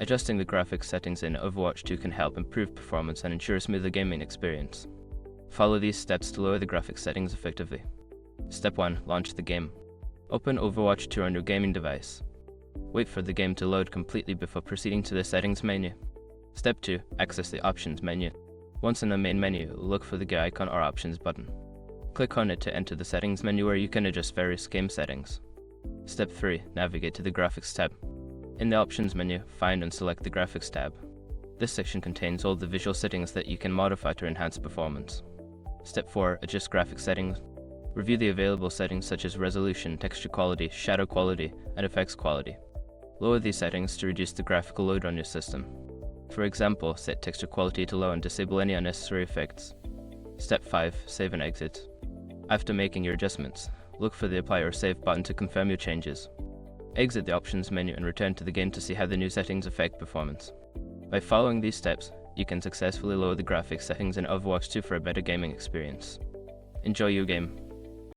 Adjusting the graphics settings in Overwatch 2 can help improve performance and ensure a smoother gaming experience. Follow these steps to lower the graphics settings effectively. Step 1. Launch the game. Open Overwatch 2 on your gaming device. Wait for the game to load completely before proceeding to the settings menu. Step 2. Access the options menu. Once in the main menu, look for the gear icon or options button. Click on it to enter the settings menu where you can adjust various game settings. Step 3. Navigate to the graphics tab. In the options menu, find and select the graphics tab. This section contains all the visual settings that you can modify to enhance performance. Step 4. Adjust graphics settings. Review the available settings such as resolution, texture quality, shadow quality, and effects quality. Lower these settings to reduce the graphical load on your system. For example, set texture quality to low and disable any unnecessary effects. Step 5. Save and exit. After making your adjustments, look for the Apply or Save button to confirm your changes. Exit the options menu and return to the game to see how the new settings affect performance. By following these steps, you can successfully lower the graphics settings in Overwatch 2 for a better gaming experience. Enjoy your game.